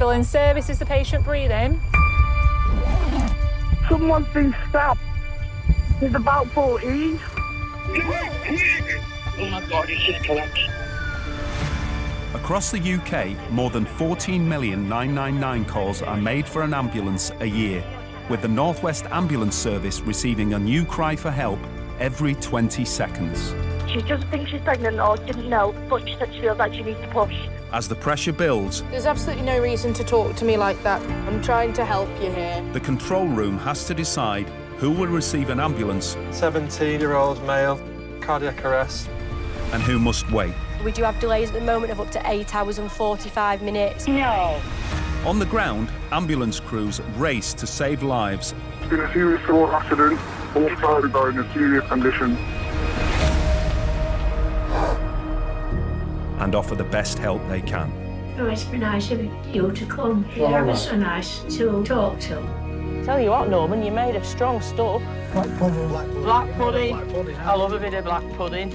ambulance service. Is the patient breathing? Someone's been stabbed. He's about 14. Oh my God, it's just collapsed. Across the UK, more than 14 million 999 calls are made for an ambulance a year, with the North West Ambulance Service receiving a new cry for help every 20 seconds. She doesn't think she's pregnant or didn't know, but she said she feels like she needs to push. As the pressure builds, there's absolutely no reason to talk to me like that. I'm trying to help you here. the control room has to decide who will receive an ambulance 17-year-old male, cardiac arrest. and who must wait. We do have delays at the moment of up to 8 hours and 45 minutes. No. On the ground, ambulance crews race to save lives It's been a serious road accident. Both drivers are in a serious condition. and offer the best help they can. Oh, it's been nice of you to come. You're ever so nice to talk to. Tell you what, Norman, you're made of strong stuff. Black pudding. Black pudding. I love a bit of black pudding.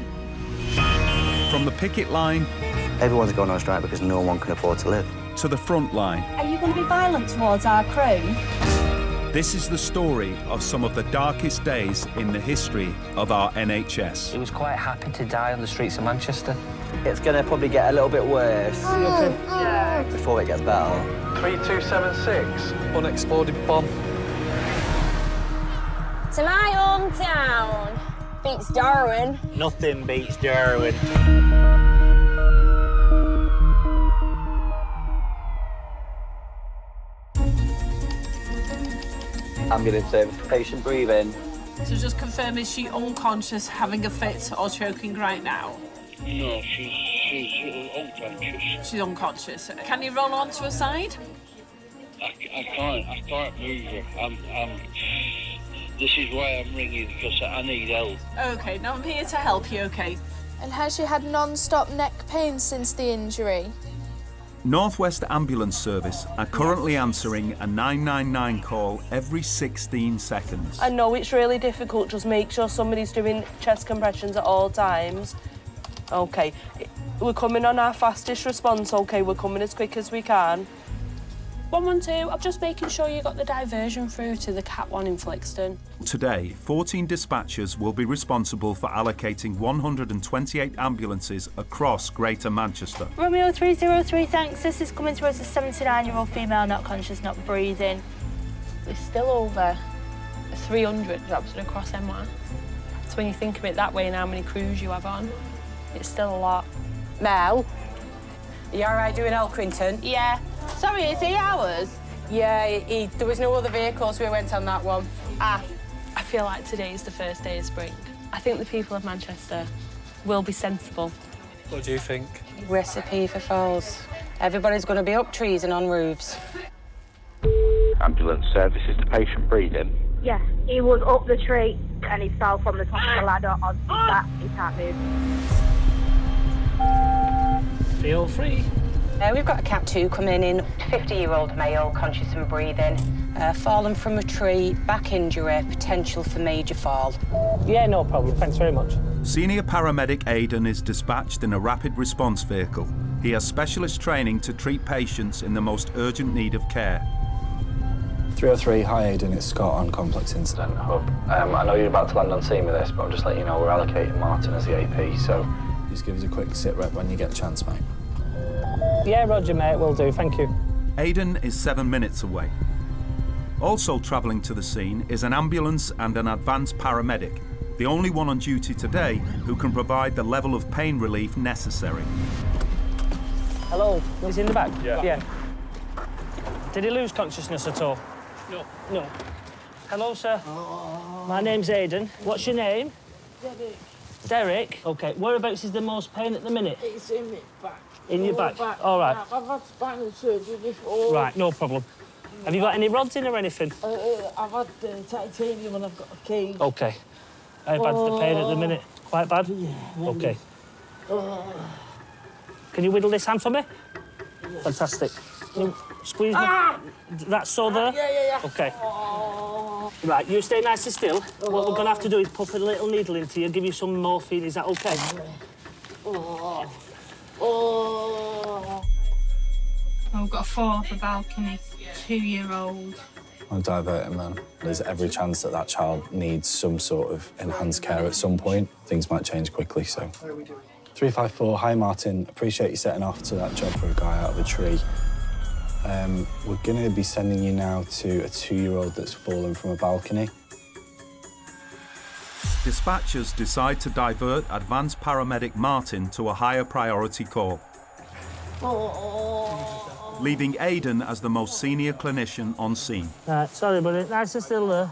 From the picket line Everyone's going on strike because no one can afford to live. to the front line, Are you going to be violent towards our crew? this is the story of some of the darkest days in the history of our NHS. He was quite happy to die on the streets of Manchester. It's going to probably get a little bit worse before it gets better. 3276, unexploded bomb. To my hometown. Beats Darwin. Nothing beats Darwin. Ambulance service, patient breathing. So just confirm, is she unconscious, having a fit or choking right now? No, she's unconscious. She's unconscious. Can you roll onto her side? I can't move her. This is why I'm ringing, because I need help. OK, now I'm here to help you, OK? And has she had non-stop neck pain since the injury? North West Ambulance Service are currently answering a 999 call every 16 seconds. I know it's really difficult, just make sure somebody's doing chest compressions at all times. OK, we're coming on our fastest response, OK? We're coming as quick as we can. 112, I'm just making sure you got the diversion through to the Cat 1 in Flixton. Today, 14 dispatchers will be responsible for allocating 128 ambulances across Greater Manchester. Romeo 303, thanks. This is coming through as a 79-year-old female, not conscious, not breathing. There's still over 300 jobs across M1. So when you think of it that way and how many crews you have on, it's still a lot. Mel, are you all right doing Elkrington? Yeah. Sorry, is he ours? Yeah, there was no other vehicles, we went on that one. I feel like today is the first day of spring. I think the people of Manchester will be sensible. What do you think? Recipe for falls. Everybody's going to be up trees and on roofs. Ambulance service, is the patient breathing? Yeah, he was up the tree and he fell from the top of the ladder onto his back. He can't move. Feel free. We've got a Cat 2 coming in, 50-year-old male, conscious and breathing, fallen from a tree, back injury, potential for major fall. Yeah, no problem. Thanks very much. Senior paramedic Aidan is dispatched in a rapid response vehicle. He has specialist training to treat patients in the most urgent need of care. 303, hi Aidan, it's Scott on Complex Incident Hub. I know you're about to land on scene with this, but I'm just letting you know we're allocating Martin as the AP, so just give us a quick sit rep when you get a chance, mate. Yeah, roger, mate, will do. Thank you. Aidan is 7 minutes away. Also travelling to the scene is an ambulance and an advanced paramedic, the only one on duty today who can provide the level of pain relief necessary. Hello, he's in the back? Yeah. Did he lose consciousness at all? No. No. Hello, sir. My name's Aidan. What's your name? Derek. Derek? OK. Whereabouts is the most pain at the minute? It's in my back. In your back? All right. I've had spinal surgery before. Right, no problem. Have you got any rods in or anything? I've had titanium and I've got a cage. OK. How bad's the pain at the minute? Quite bad? Yeah. OK. Can you whittle this hand for me? Yeah. Fantastic. Can you squeeze me? That's so there? Yeah. OK. Right, you stay nice and still. What we're going to have to do is pop a little needle into you, give you some morphine. Is that OK? Oh, we've got a 4 off a balcony, 2-year-old. I'll divert him then. There's every chance that that child needs some sort of enhanced care at some point. Things might change quickly, so. 354, hi Martin. Appreciate you setting off to that job for a guy out of a tree. We're going to be sending you now to a 2-year-old that's fallen from a balcony. Dispatchers decide to divert advanced paramedic Martin to a higher priority call, leaving Aidan as the most senior clinician on scene. Right, sorry, buddy. Nice and still there.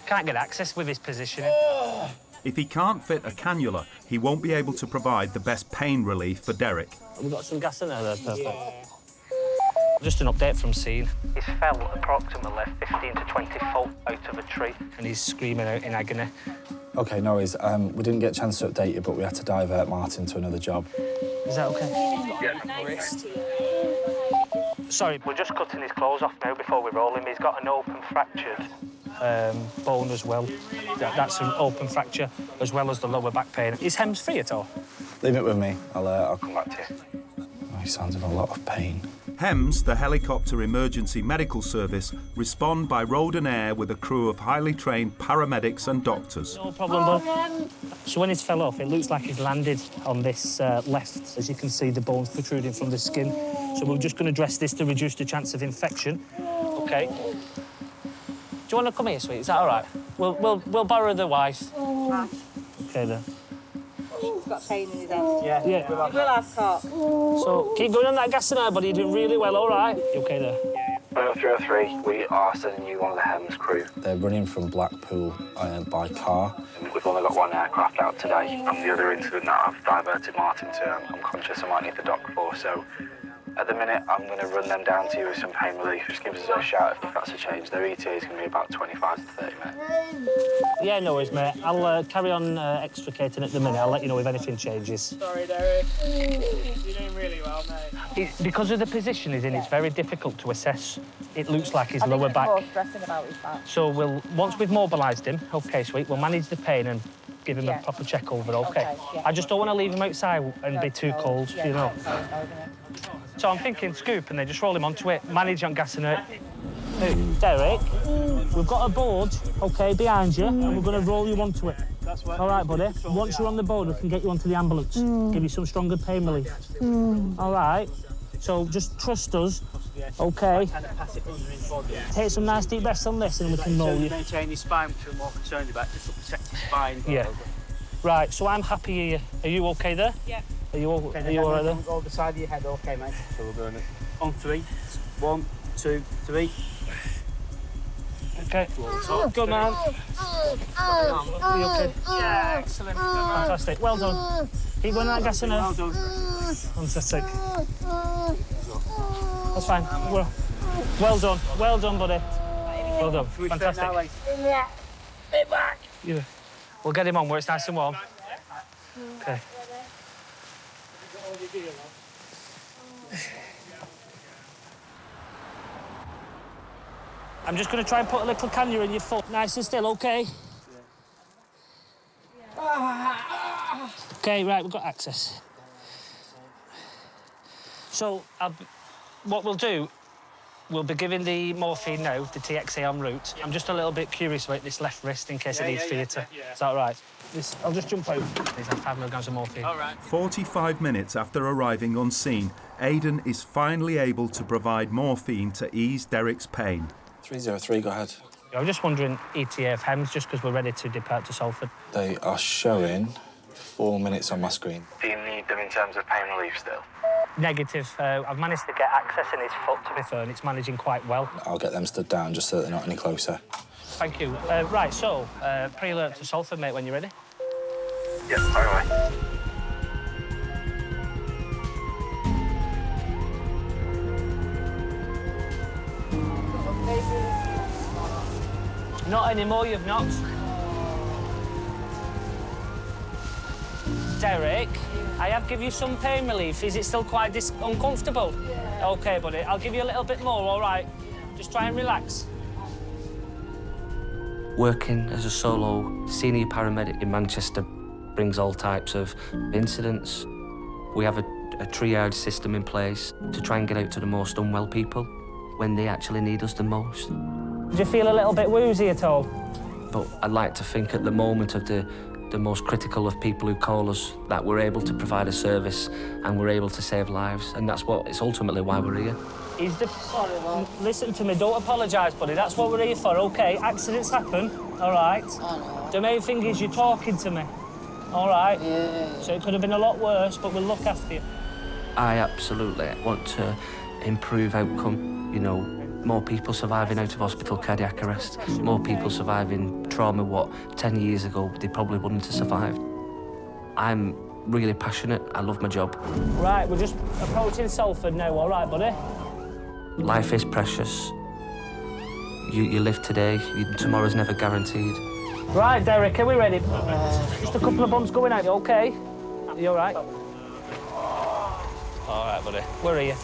Can't get access with his positioning. If he can't fit a cannula, he won't be able to provide the best pain relief for Derek. We've got some gas in there, perfect. Yeah. Just an update from scene. He's fell approximately 15 to 20 foot out of a tree and he's screaming out in agony. OK, no worries. We didn't get a chance to update you, but we had to divert Martin to another job. Is that OK? Sorry, we're just cutting his clothes off now before we roll him. He's got an open fractured bone as well. That's an open fracture, as well as the lower back pain. Is Hems free at all? Leave it with me. I'll come back to you. Oh, he sounds in a lot of pain. Hems, the helicopter emergency medical service, respond by road and air with a crew of highly trained paramedics and doctors. No problem, bud. So when he's fell off, it looks like he's landed on this left. As you can see, the bone's protruding from the skin. So we're just going to dress this to reduce the chance of infection. OK. Do you want to come here, sweet? Is that all right? We'll borrow the wife. OK, then. He's got pain in his head. Yeah. He will have caught. So keep going on that gas tonight, buddy. You're doing really well, all right? You OK there? 303, we are sending you one of the Hems crew. They're running from Blackpool by car. We've only got one aircraft out today. From the other incident that I've diverted Martin to, I'm conscious I might need the doc for, so at the minute, I'm going to run them down to you with some pain relief. Just give us a shout if that's a change. Their ETA is going to be about 25 to 30 minutes. Yeah, no worries, mate. I'll carry on extricating at the minute. I'll let you know if anything changes. Sorry, Derek. You're doing really well, mate. Because of the position he's in, it's very difficult to assess. It looks like his lower back. More stressing about his back. So once we've mobilised him, OK, sweet, we'll manage the pain and give him a proper check over, OK? I just don't want to leave him outside and be too cold, you know. So I'm thinking scoop and then just roll him onto it, manage on gas and it. Derek, we've got a board, OK, behind you, and we're going to roll you onto it. All right, buddy? Once you're on the board, we can get you onto the ambulance, give you some stronger pain relief. All right? So just trust us, OK? Take some nice deep breaths on this and we can roll you. Maintain your spine, which we're more concerned about, just to protect your spine. Yeah. Right, so I'm happy here. Are you OK there? Yeah. Are you all right there? Over the side of your head, OK, mate? So we're going on 3. 1, 2, 3. OK. Good man. Are you OK? Yeah, excellent. Fantastic. Well done. Keep going that gas in there. Well done. Fantastic. That's fine. Well done. Well done, buddy. Well done. Fantastic. Yeah. Get back. Yeah. We'll get him on where it's nice and warm. OK. I'm just going to try and put a little cannula in your foot, nice and still, OK? OK, right, we've got access. So, what we'll do, we'll be giving the morphine now, the TXA en route. I'm just a little bit curious about this left wrist in case it needs theatre. Is that all right? I'll just jump out. These are 5 milligrams of morphine. All right. 45 minutes after arriving on scene, Aidan is finally able to provide morphine to ease Derek's pain. 303, go ahead. I'm just wondering ETA of Hems, just because we're ready to depart to Salford. They are showing 4 minutes on my screen. Do you need them in terms of pain relief still? Negative. I've managed to get access in his foot, to be fair, and it's managing quite well. I'll get them stood down just so that they're not any closer. Thank you. Right, so, pre-alert to Salford, mate, when you're ready. Yep, fire away. Not anymore, you've not. Derek, I have given you some pain relief. Is it still quite uncomfortable? Yeah. OK, buddy, I'll give you a little bit more, all right? Just try and relax. Working as a solo senior paramedic in Manchester brings all types of incidents, We have a triage system in place to try and get out to the most unwell people when they actually need us the most. Did you feel a little bit woozy at all? But I'd like to think at the moment of the most critical of people who call us that we're able to provide a service and we're able to save lives, and it's ultimately why we're here. Listen to me, don't apologise, buddy. That's what we're here for, OK? Accidents happen, all right? The main thing is you're talking to me, all right? Yeah. So it could have been a lot worse, but we'll look after you. I absolutely want to improve outcome, you know, more people surviving out of hospital cardiac arrest, more people surviving trauma what 10 years ago they probably wouldn't have survived. I'm really passionate, I love my job. Right, we're just approaching Salford now, all right, buddy? Life is precious. You live today, tomorrow's never guaranteed. Right, Derek, are we ready? Just a couple of bumps going out, OK? Are you all right? All right, buddy. Where are you?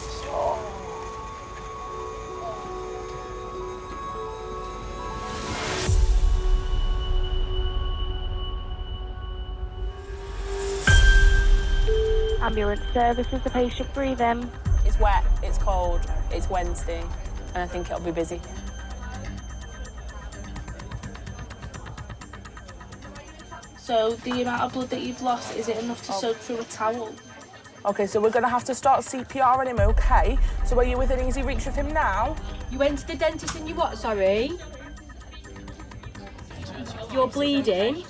Ambulance services, the patient breathing. It's wet, it's cold, it's Wednesday, and I think it'll be busy. So the amount of blood that you've lost, is it enough to soak through a towel? OK, so we're going to have to start CPR on him, OK? So are you within easy reach of him now? You went to the dentist and you what, sorry? You're bleeding?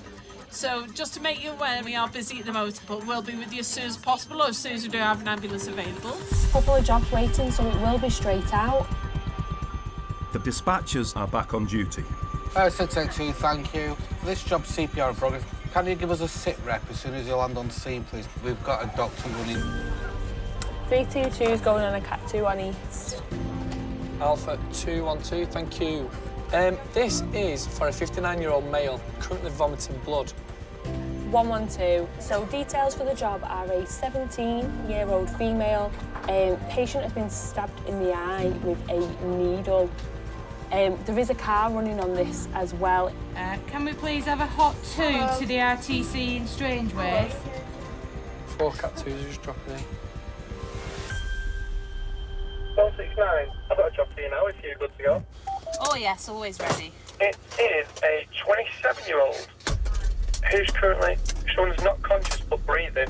So, just to make you aware, we are busy at the moment, but we'll be with you as soon as possible or as soon as we do have an ambulance available. A couple of jobs waiting, so it will be straight out. The dispatchers are back on duty. 682, thank you. For this job, CPR in progress. Can you give us a sit rep as soon as you land on scene, please? We've got a doctor running. 322 is going on a Cat 2 on East. Alpha 212, thank you. This is for a 59-year-old male, currently vomiting blood. 112. So details for the job are a 17-year-old female. Patient has been stabbed in the eye with a needle. There is a car running on this as well. Can we please have a hot 2 to the RTC in Strangeways? 4 Cat 2s are just dropping in. 169, I've got a job for you now if you're good to go. Oh yes, always ready. It is a 27-year-old who's currently shown as not conscious but breathing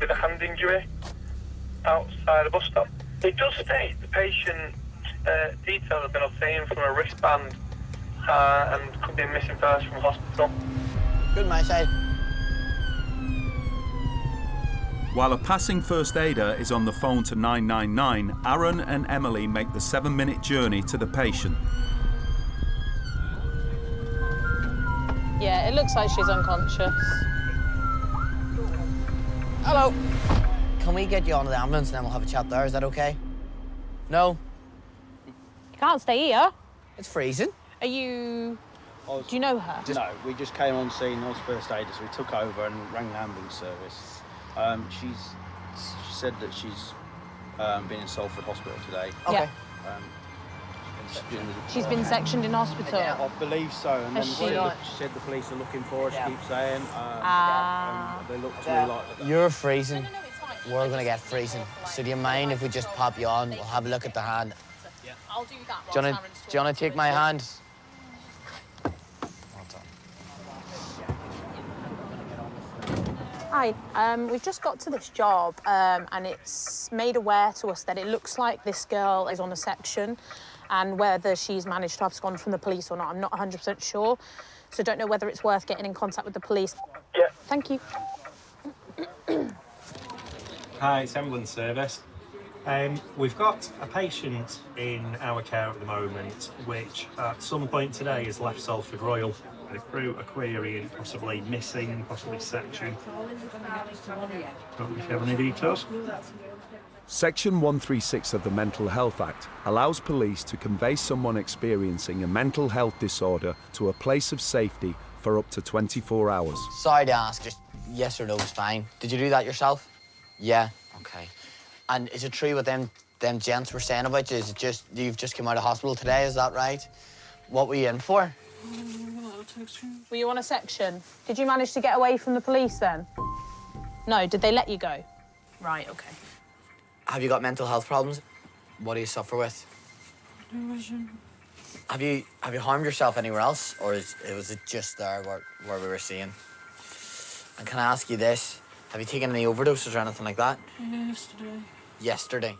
with a hand injury outside a bus stop. It does state the patient details have been obtained from a wristband and could be a missing person from hospital. Good, my side. While a passing first aider is on the phone to 999, Aaron and Emily make the 7-minute journey to the patient. Yeah, it looks like she's unconscious. Hello. Can we get you onto the ambulance and then we'll have a chat there? Is that okay? No? You can't stay here. It's freezing. Are you... Do you know her? No, we just came on scene. I was first aider, so we took over and rang the ambulance service. She said that she's been in Salford Hospital today. Okay. She's been sectioned in hospital? I believe so. And then she said the police are looking for her, she keeps saying. They look to me like that. You're freezing. We're going to get freezing. So do you mind if we just pop you on? We'll have a look at the hand. Yeah. I'll do that. Do you want to take my hand? Hi, we've just got to this job and it's made aware to us that it looks like this girl is on a section, and whether she's managed to abscond from the police or not, I'm not 100% sure. So don't know whether it's worth getting in contact with the police. Yeah. Thank you. Hi, it's ambulance service. We've got a patient in our care at the moment, which at some point today has left Salford Royal through a query and possibly missing, possibly section. Don't know if you have any details. Section 136 of the Mental Health Act allows police to convey someone experiencing a mental health disorder to a place of safety for up to 24 hours. Sorry to ask, just yes or no is fine. Did you do that yourself? Yeah? Okay. And is it true what them gents were saying about you? Is it just you've just come out of hospital today, is that right? What were you in for? Were you on a section? Did you manage to get away from the police then? No, did they let you go? Right, OK. Have you got mental health problems? What do you suffer with? Depression. Have you harmed yourself anywhere else, or was it just there where we were seeing? And can I ask you this? Have you taken any overdoses or anything like that? Yesterday. Yesterday.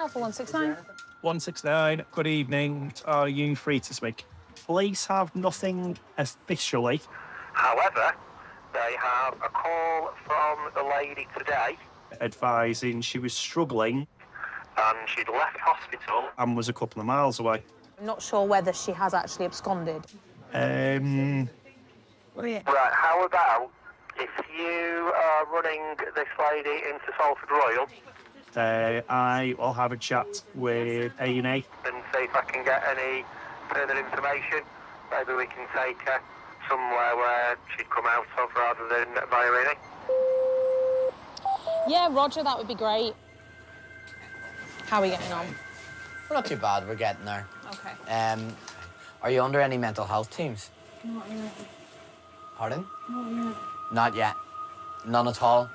Alpha 169. 169, good evening. Are you free to speak? Police have nothing officially. However, they have a call from the lady today. Advising she was struggling. And she'd left hospital. And was a couple of miles away. I'm not sure whether she has actually absconded. Right, how about if you are running this lady into Salford Royal? I will have a chat with A&E. And see if I can get any further information. Maybe we can take her somewhere where she'd come out of rather than via A&E. Yeah, Roger, that would be great. How are we getting on? We're not too bad, we're getting there. OK. Are you under any mental health teams? Not yet. Pardon? Not yet. Not yet. None at all?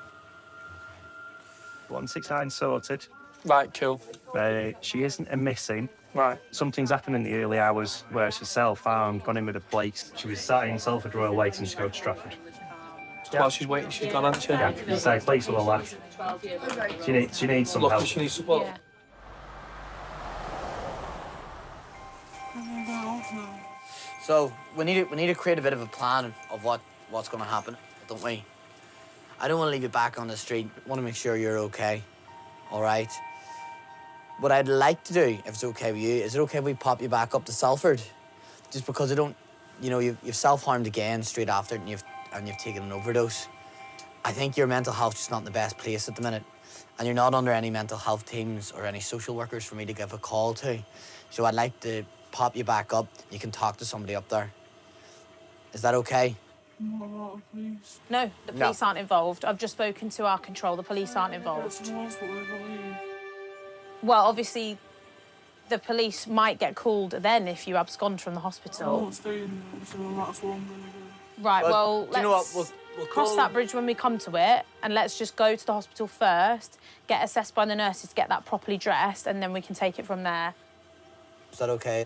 169 sorted. Right, cool. She isn't a missing. Right. Something's happened in the early hours where she's self-harmed, gone in with a police. She was sat in Salford Royal waiting to go to Stratford. While she's waiting, she's gone, hasn't she? Yeah, so police will allow. She needs some help. She needs support. Yeah. So we need to create a bit of a plan of what's going to happen, don't we? I don't want to leave you back on the street. I want to make sure you're okay. All right. What I'd like to do, if it's okay with you, is it okay if we pop you back up to Salford? Just because I don't, you've self-harmed again straight after it, and you've taken an overdose. I think your mental health's just not in the best place at the minute, and you're not under any mental health teams or any social workers for me to give a call to. So I'd like to pop you back up. You can talk to somebody up there. Is that okay? No, the police aren't involved. I've just spoken to our control. The police aren't involved. Well, obviously, the police might get called then if you abscond from the hospital. Right, well, let's you know what? We'll cross that bridge when we come to it, and let's just go to the hospital first, get assessed by the nurses, get that properly dressed, and then we can take it from there. Is that okay?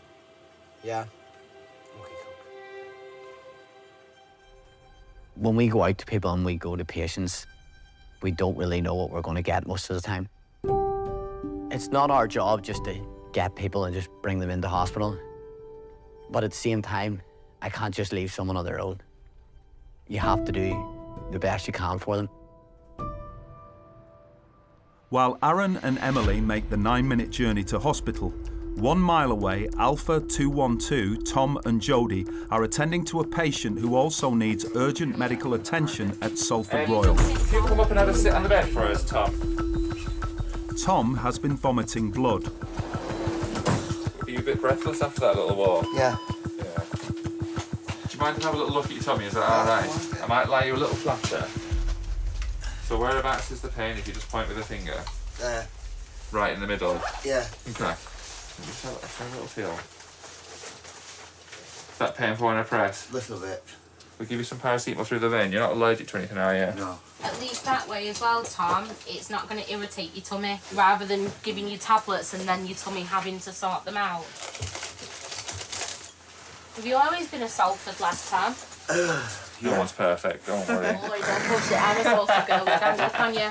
Yeah. When we go out to people and we go to patients, we don't really know what we're going to get most of the time. It's not our job just to get people and just bring them into hospital. But at the same time, I can't just leave someone on their own. You have to do the best you can for them. While Aaron and Emily make the 9-minute journey to hospital, 1 mile away, Alpha 212, Tom and Jody, are attending to a patient who also needs urgent medical attention at Salford Royal. If you come up and have a sit on the bed for us, Tom. Tom has been vomiting blood. Are you a bit breathless after that little walk? Yeah. Do you mind if I have a little look at your tummy? Is that all right? I might lie you a little flatter. So whereabouts is the pain if you just point with a finger? There. Right in the middle? Yeah. Okay. Let's have a little feel. Is that painful when I press? Little bit. We'll give you some paracetamol through the vein. You're not allergic to anything, are you? No. At least that way as well, Tom, it's not going to irritate your tummy, rather than giving you tablets and then your tummy having to sort them out. Have you always been a Salford last time? No one's perfect, don't worry. Oh, don't push it. I'm a Salford girl. We can look on you.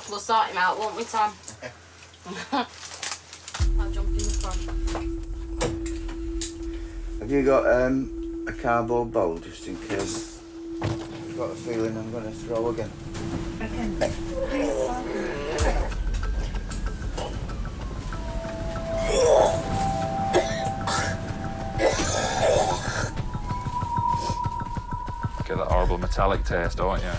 We'll sort him out, won't we, Tom? I'll jump in the front. Have you got a cardboard bowl just in case? I've got a feeling I'm going to throw again. Get that horrible metallic taste, don't you?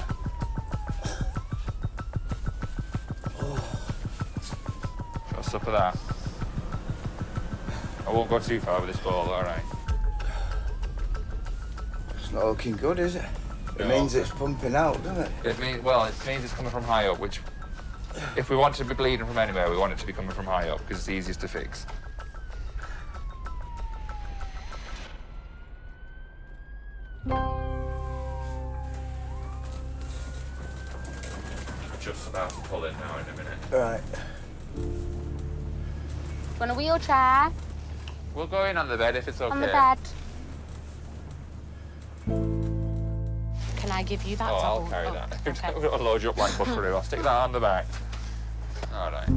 Got a sup of that? I won't go too far with this ball, alright? It's not looking good, is it? It No. means it's pumping out, doesn't it? It means it's coming from high up, which, if we want it to be bleeding from anywhere, we want it to be coming from high up, because it's easiest to fix. just about to pull in now in a minute. Right. Want a wheelchair? We'll go in on the bed if it's okay. On the bed. Can I give you that? Oh, to I'll hold? carry that. Okay. We'll load you up like buckaroo. I'll stick that on the back. All right.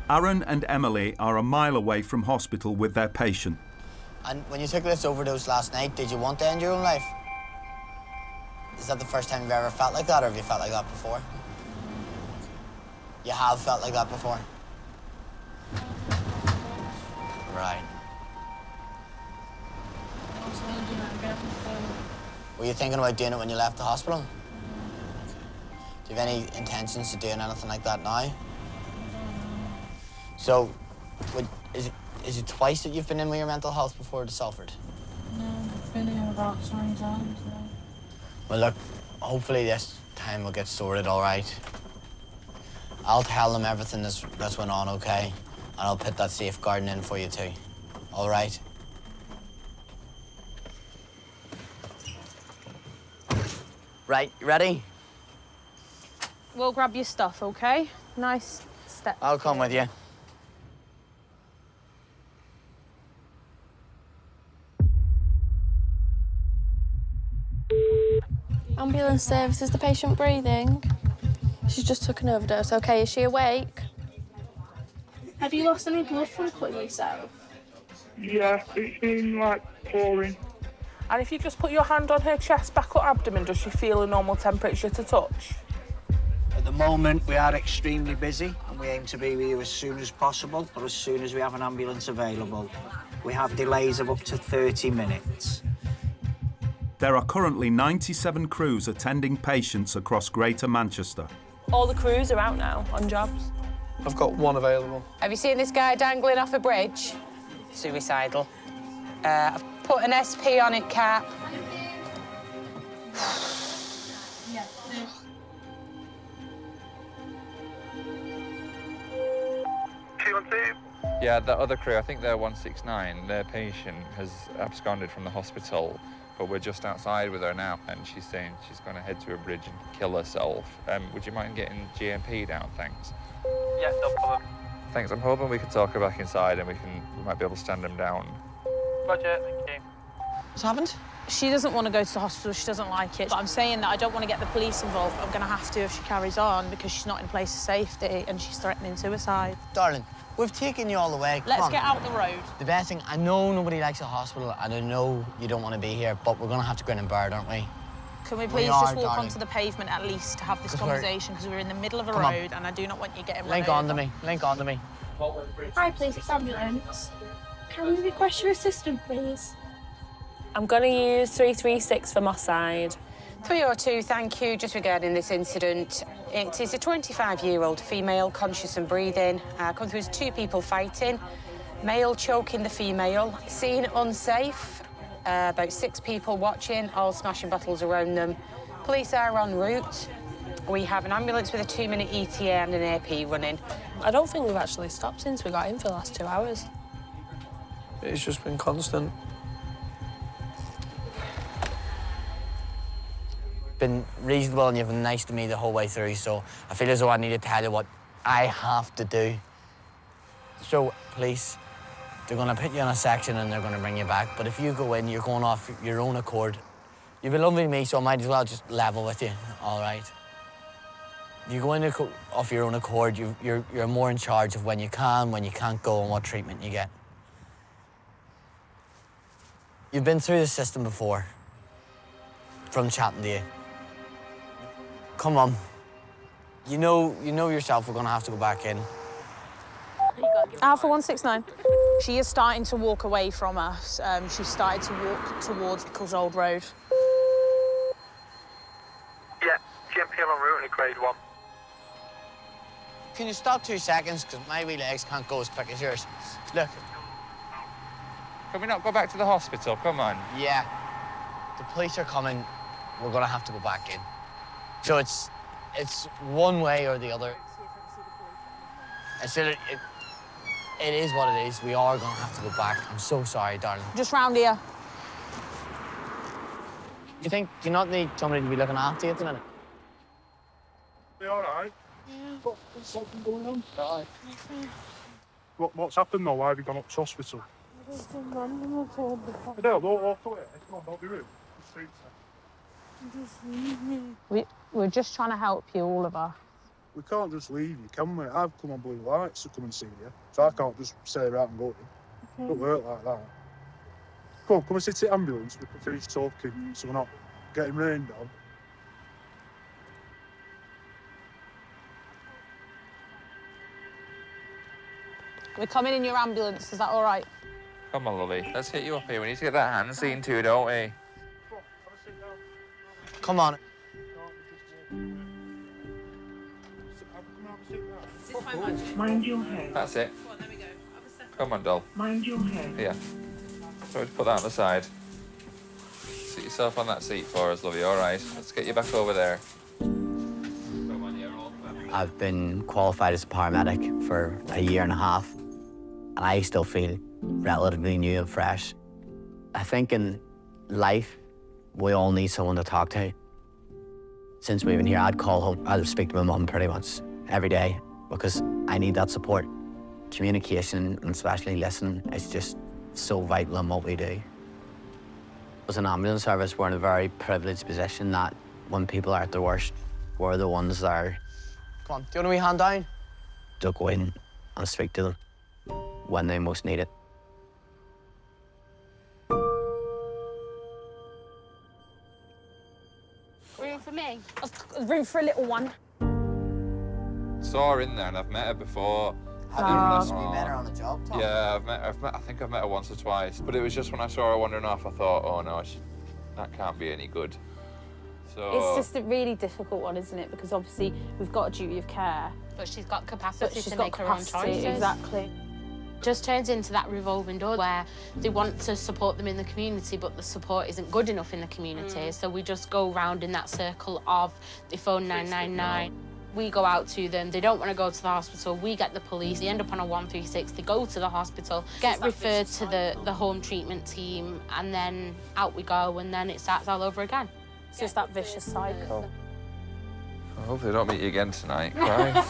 Aaron and Emily are a mile away from hospital with their patient. And when you took this overdose last night, did you want to end your own life? Is that the first time you've ever felt like that, or have you felt like that before? You have felt like that before? Right. Were you thinking about doing it when you left the hospital? Do you have any intentions of doing anything like that now? So, is it twice that you've been in with your mental health before the Salford? No, I've been here about 20 times now. Well, look, hopefully this time will get sorted, all right? I'll tell them everything that's went on, okay? And I'll put that safeguarding in for you too, all right? Right, you ready? We'll grab your stuff, okay? Nice step. I'll come with you. Ambulance service, is the patient breathing? She's just took an overdose. Okay, is she awake? Have you lost any blood from cutting yourself? Yeah, it's been like pouring. And if you just put your hand on her chest, back, or abdomen, does she feel a normal temperature to touch? At the moment, we are extremely busy and we aim to be with you as soon as possible or as soon as we have an ambulance available. We have delays of up to 30 minutes. There are currently 97 crews attending patients across Greater Manchester. All the crews are out now on jobs. I've got one available. Have you seen this guy dangling off a bridge? Suicidal. I've put an SP on it, Cap. Yeah, the other crew, I think they're 169. Their patient has absconded from the hospital, but we're just outside with her now, and she's saying she's going to head to a bridge and kill herself. Would you mind getting GMP down, thanks? Yeah, no problem. Thanks. I'm hoping we can talk her back inside and we might be able to stand them down. Roger, thank you. What's happened? She doesn't want to go to the hospital. She doesn't like it. But I'm saying that I don't want to get the police involved. I'm going to have to if she carries on because she's not in a place of safety and she's threatening suicide. Darling, we've taken you all the way. Let's get out the road. The best thing, I know nobody likes a hospital and I know you don't want to be here, but we're going to have to grin and bear it, aren't we? Can we please just walk onto the pavement at least to have this conversation because we're in the middle of a road and I do not want you getting run Link over. on to me. Link on to me. Hi, please, it's ambulance. Can we request your assistant, please? I'm going to use 336 for my side. 302, thank you. Just regarding this incident, it is a 25-year-old female, conscious and breathing. Come through as two people fighting. Male choking the female. Scene unsafe. About 6 people watching, all smashing bottles around them. Police are en route. We have an ambulance with a 2-minute ETA and an AP running. I don't think we've actually stopped since we got in for the last 2 hours. It's just been constant. Been reasonable and you've been nice to me the whole way through, so I feel as though I need to tell you what I have to do. So, police, they're going to put you in a section and they're going to bring you back, but if you go in, you're going off your own accord. You've been loving me, so I might as well just level with you, all right? You go in off your own accord, you're more in charge of when you can't go, and what treatment you get. You've been through the system before, from chatting to you. Come on. You know yourself we're going to have to go back in. Alpha 169. She is starting to walk away from us. She's started to walk towards Pickles Old Road. Yeah, GMP on route in grade 1. Can you stop 2 seconds? Because my wee legs can't go as quick as yours. Look. Can we not go back to the hospital? Come on. Yeah. The police are coming. We're going to have to go back in. So it's one way or the other. It is what it is. We are going to have to go back. I'm so sorry, darling. Just round here. Do you not need somebody to be looking after you at the minute? Be all right? Yeah. What's something going on? Right. What's happened though? Why have you gone up to hospital? Adele, don't walk away. Come on, don't be rude. We're just trying to help you, all of us. We can't just leave you, can we? I've come on blue lights to come and see you, so I can't just stay around and go in. It don't work like that. Come and sit in the ambulance. We can finish talking, so we're not getting rained on. We're coming in your ambulance, is that all right? Come on, Lily. Let's get you up here. We need to get that hand seen too, don't we? Come on. Mind your head. That's it. Come on, doll. Mind your head. Yeah. So just put that on the side. Sit yourself on that seat for us, lovey. All right. Let's get you back over there. I've been qualified as a paramedic for a year and a half, and I still feel relatively new and fresh. I think in life, we all need someone to talk to. Since moving here, I'd call home. I'd speak to my mum pretty much every day because I need that support. Communication, and especially listening, is just so vital in what we do. As an ambulance service, we're in a very privileged position that when people are at their worst, we're the ones that are, come on, do you want a wee hand down? To go in and speak to them when they most need it. Room for me? Room for a little one. Saw her in there, and I've met her before. Have you met her on the job, Tom? Yeah, I think I've met her once or twice. But it was just when I saw her wandering off, I thought, oh no, that can't be any good. So It's just a really difficult one, isn't it? Because obviously we've got a duty of care. But she's got capacity to make her capacity, own choices. Exactly. Just turns into that revolving door where they want to support them in the community, but the support isn't good enough in the community. So we just go round in that circle of they phone 999. We go out to them, they don't want to go to the hospital, we get the police, they end up on a 136, they go to the hospital, get referred to the home treatment team, and then out we go, and then it starts all over again. It's just that vicious cycle. I hope they don't meet you again tonight, Christ.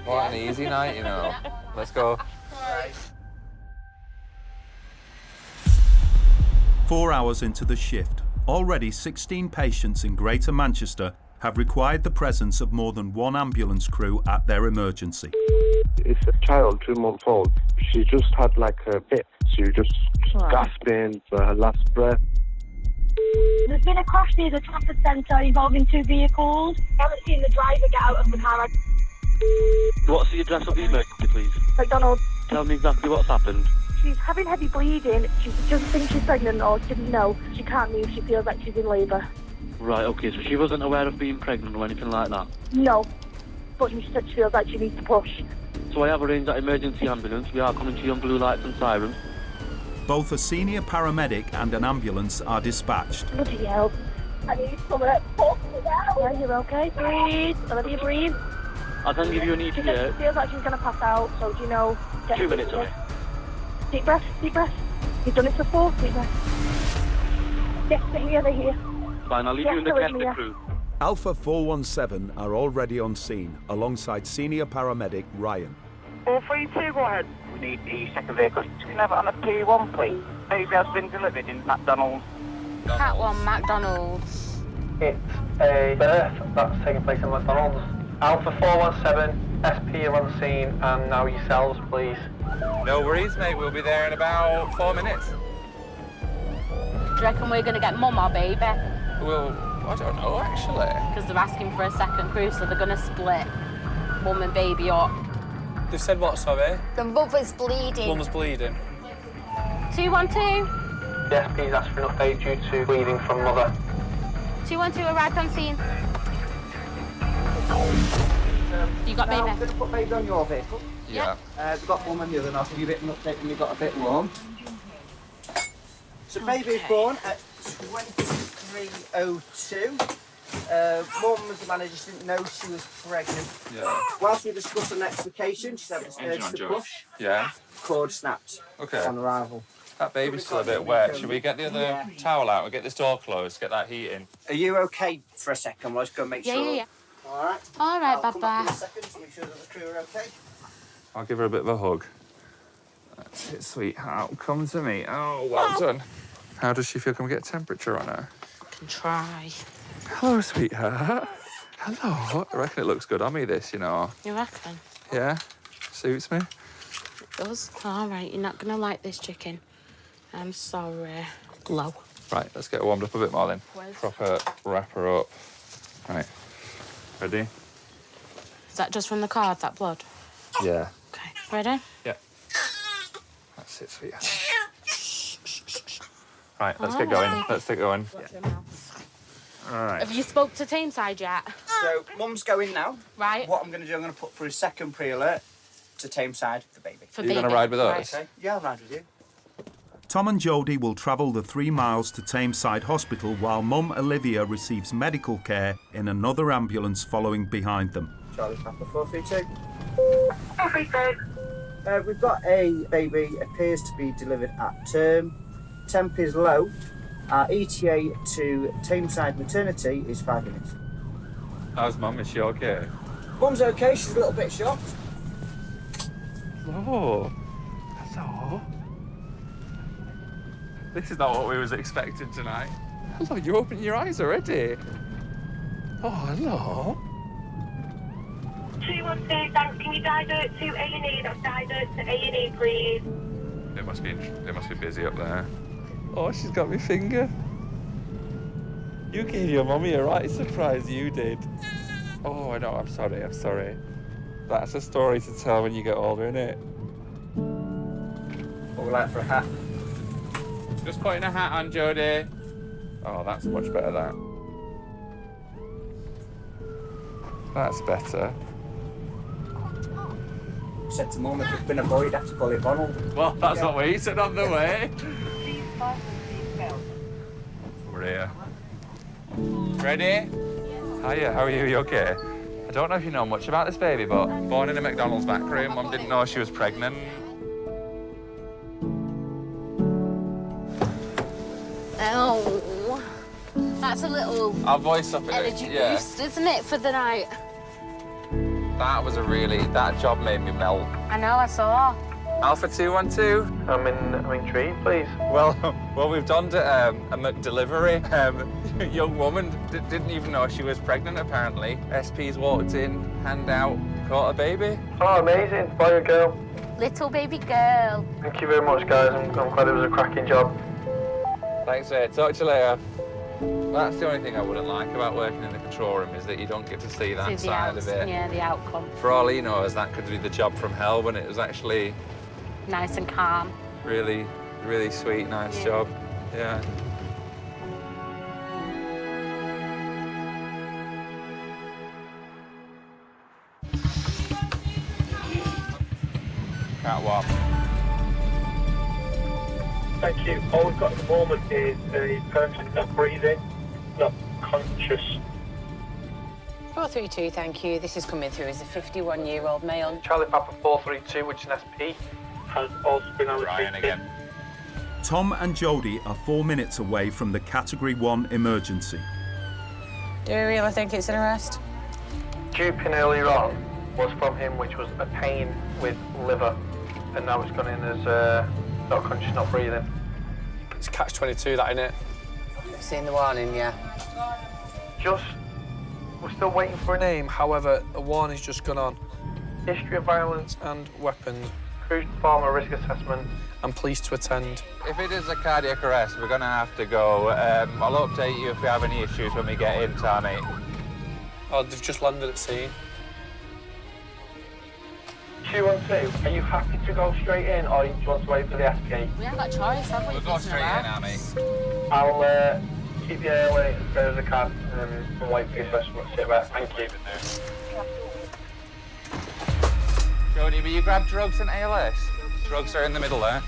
What an easy night, you know. Let's go. 4 hours into the shift, already 16 patients in Greater Manchester have required the presence of more than one ambulance crew at their emergency. It's a child, 2 months old. She just had like a bit. She was just gasping for her last breath. There's been a crash near the Trafford Centre involving 2 vehicles. I haven't seen the driver get out of the car. What's the address of the emergency, please? McDonald's. Tell me exactly what's happened. She's having heavy bleeding. She doesn't think she's pregnant or didn't know. She can't move. She feels like she's in labour. Right, okay, so she wasn't aware of being pregnant or anything like that? No, but she said she feels like she needs to push. So I have arranged that emergency ambulance. We are coming to you on blue lights and sirens. Both a senior paramedic and an ambulance are dispatched. Bloody hell. I need someone to pull me down. Are you okay? Breathe. Olivia, breathe. I can give you an She ETA. feels like she's going to pass out, so do you know... 2 minutes away. Deep breath, deep breath. You've done it before, deep breath. Yes, they're here, they're here. Fine, I'll leave you in the care of the crew. Alpha 417 are already on scene alongside senior paramedic Ryan. 432, go ahead. We need the second vehicle. Can I have it on a P1, please? Baby has been delivered in McDonald's. Cat 1, McDonald's. It's a birth that's taking place in McDonald's. Alpha 417, SP are on scene, and now yourselves, please. No worries, mate. We'll be there in about 4 minutes. Do you reckon we're going to get mum or baby? Well, I don't know, actually. Because they're asking for a second crew, so they're going to split mum and baby up. They've said what, sorry? The mother's bleeding. Mum's bleeding. 212. The SP's asked for an update due to bleeding from mother. 212 arrived on scene. You got baby? I'm going to put baby on your vehicle. Yeah. We've got mum on the other, and I'll give you a bit of an update when we got a bit warm. So baby is born at 23:02. Mum, as the manager, didn't know she was pregnant. Yeah. Whilst we discussed the next vacation, she said it was urged to push. Yeah. Cord snapped Okay. on arrival. That baby's still a bit wet. Should we get the other towel out and get this door closed, get that heat in? Are you okay for a second? We'll just go make sure. Yeah. All right. All right, I'll come Baba. up in a second to make sure that the crew are okay. I'll give her a bit of a hug. That's it, sweetheart. Come to me. Oh, well done. How does she feel? Can we get a temperature on her? Can try. Hello, sweetheart. Hello. I reckon it looks good on me, this, you know. You reckon? Yeah? Suits me. It does. All right, you're not going to like this chicken. I'm sorry. Glow. Right, let's get her warmed up a bit more then. Proper wrap her up. Right. Ready? Is that just from the cord, that blood? Yeah. Okay. Ready? Yeah. That's it, sweetheart. Right, let's get going. Let's get going. All right. Have you spoke to Tameside yet? So, Mum's going now. Right. What I'm going to do, I'm going to put through a second pre-alert to Tameside for the baby. For Are you going to ride with us? Okay. Yeah, I'll ride with you. Tom and Jodie will travel the 3 miles to Tameside Hospital while Mum Olivia receives medical care in another ambulance following behind them. Charlie Papa 432. 432. We've got a baby, appears to be delivered at term. Temp is low. Our ETA to Tameside maternity is 5 minutes. How's Mum? Is she okay? Mum's okay, she's a little bit shocked. Hello. Hello. This is not what we was expecting tonight. Hello, you opening your eyes already? Oh, hello. 212, thanks. Can you divert to A&E? That's divert to A&E, please. They must be busy up there. Oh, she's got my finger. You gave your mummy a right surprise, you did. Oh, I know, I'm sorry. That's a story to tell when you get older, innit? What we like for a hat? Just putting a hat on, Jodie. Oh, that's much better, that. That's better. Said to Mum, if it's been a boy, you'd have to call it Ronald. Well, that's what we said on the way. We're here. Ready? Hiya, how are you? You okay? I don't know if you know much about this baby, but born in a McDonald's back room, Mum didn't know she was pregnant. Oh, that's a little I'll voice up energy boost, isn't it, for the night? That job made me melt. I know, I saw. Alpha 212. I'm in tree, please. Well, we've done a McDelivery. Young woman didn't even know she was pregnant, apparently. SP's walked in, hand out, caught a baby. Oh, amazing. Boy or girl? Little baby girl. Thank you very much, guys. I'm glad it was a cracking job. Thanks, mate. Talk to you later. That's the only thing I wouldn't like about working in the control room is that you don't get to see that side of it. Yeah, the outcome. For all he knows, that could be the job from hell when it was actually Nice and calm. really, really sweet, nice job. Yeah. Catwalk. Thank you. All we've got at the moment is a person not breathing, not conscious. 432, thank you. This is coming through as a 51-year-old male. Charlie Papa 432, which is an SP, has also been Ryan again. Tom and Jodie are 4 minutes away from the Category 1 emergency. Do we really think it's an arrest? Duping earlier on was from him, which was a pain with liver, and now it's gone in as not conscious, not breathing. It's catch-22, that, innit? Seen the warning, yeah. We're still waiting for a name. However, a warning's just gone on. History of violence And weapons, crews perform a risk assessment. and police to attend. If it is a cardiac arrest, we're going to have to go. I'll update you if we have any issues when we get in, Tommy. Oh, they've just landed at scene. 212, are you happy to go straight in, or do you want to wait for the SP? We haven't got a choice, have we? We'll go straight in, Amy. I'll keep you early as far as I can and wait for your first sit back. Thank you. Jodie, will you grab drugs and ALS? Drugs are in the middle there.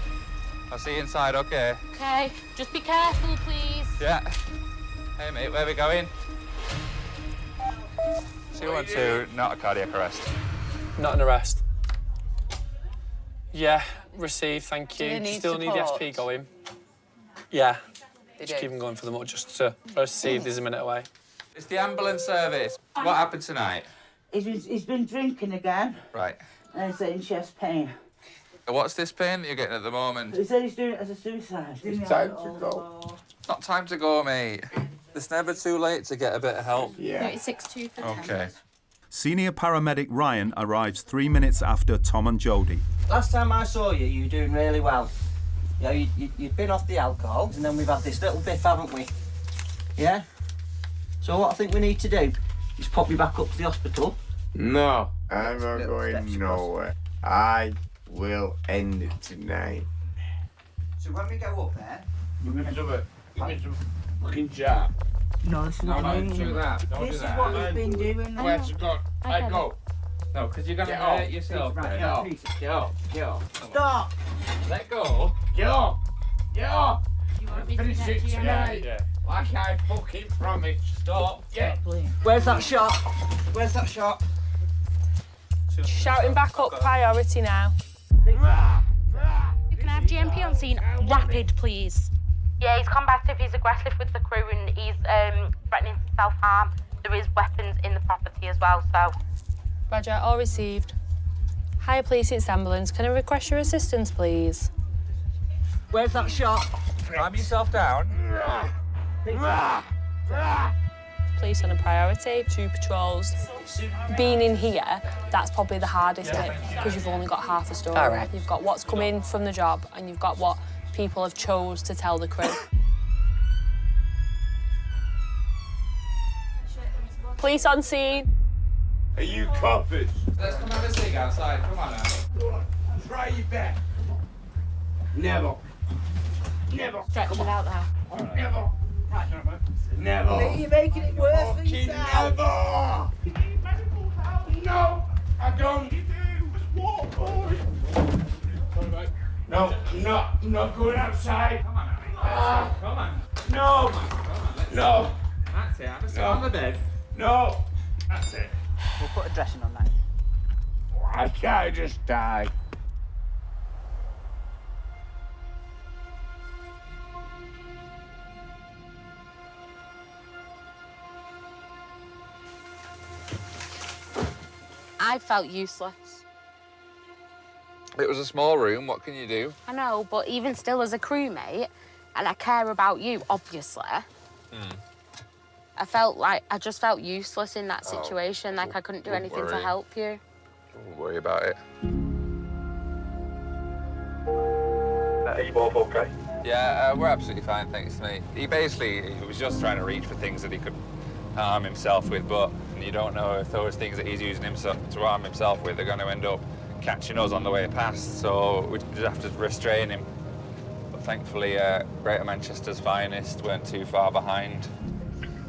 I'll see you inside, okay? Okay, just be careful, please. Yeah. Hey, mate, where are we going? 212, not a cardiac arrest. Not an arrest. Yeah, received, thank you. Do they need Still need the support? SP going? Yeah. They Just do. keep them going for the just to receive. There's a minute away. It's the ambulance service. What happened tonight? He's been drinking again Right. and he's saying chest pain. What's this pain that you're getting at the moment? He said he's doing it as a suicide. It's time to go. It's not time to go, mate. It's never too late to get a bit of help. Yeah. 36-2 for 10. Okay. Senior paramedic Ryan arrives 3 minutes after Tom and Jodie. Last time I saw you, you were doing really well. You know, you'd been off the alcohol, and then we've had this little biff, haven't we? Yeah? So what I think we need to do is pop you back up to the hospital. No, I'm not going nowhere. I will end it tonight. So when we go up there... Give me some fucking jar. No, it's not. No, don't do that. Don't This do is that. what we've been doing now. Where's it gone? I go. No, because you're going to Get hurt up. yourself. Right, then. get up. Get up. Get up. Stop! Let go. Get up. Get up. You want me to Finish get it GMP? tonight. Yeah. Like I fucking promised. Stop. Yeah. Where's that shot? Where's that shot? Shouting back up priority now. Can I have GMP on scene? Rapid, please. Yeah, he's combative, he's aggressive with the crew, and he's threatening to self-harm. There is weapons in the property as well, so... Roger, all received. Hi, police, it's ambulance. Can I request your assistance, please? Where's that shot? Calm yourself down. Police on a priority, 2 patrols. Being in here, that's probably the hardest bit, because you've only got half a story. All right. You've got what's come in from the job, and you've got what people have chose to tell the crew. Police on scene. Are you coppers? Let's come have a cig outside. Come on now. Try your best. Never. Never. Stretch it out there. Never. Never. You're making it worse for Fucking yourself. never. No, I don't. Just walk, boy. No, I'm not going outside. Come on now. Come on. No. Come on. Let's No. That's it. Have a sit on the bed. No. That's it. We'll put a dressing on that. Why can't I just die? I felt useless. It was a small room. What can you do? I know, but even still, as a crewmate, and I care about you, obviously, I just felt useless in that situation. Like I couldn't do don't anything to worry. help you. Don't worry about it. Are you both okay? Yeah, we're absolutely fine, thanks, mate. He was just trying to reach for things that he could harm himself with, but you don't know if those things that he's using himself to harm himself with are going to end up catching us on the way past, so we just have to restrain him. But thankfully, Greater Manchester's finest weren't too far behind.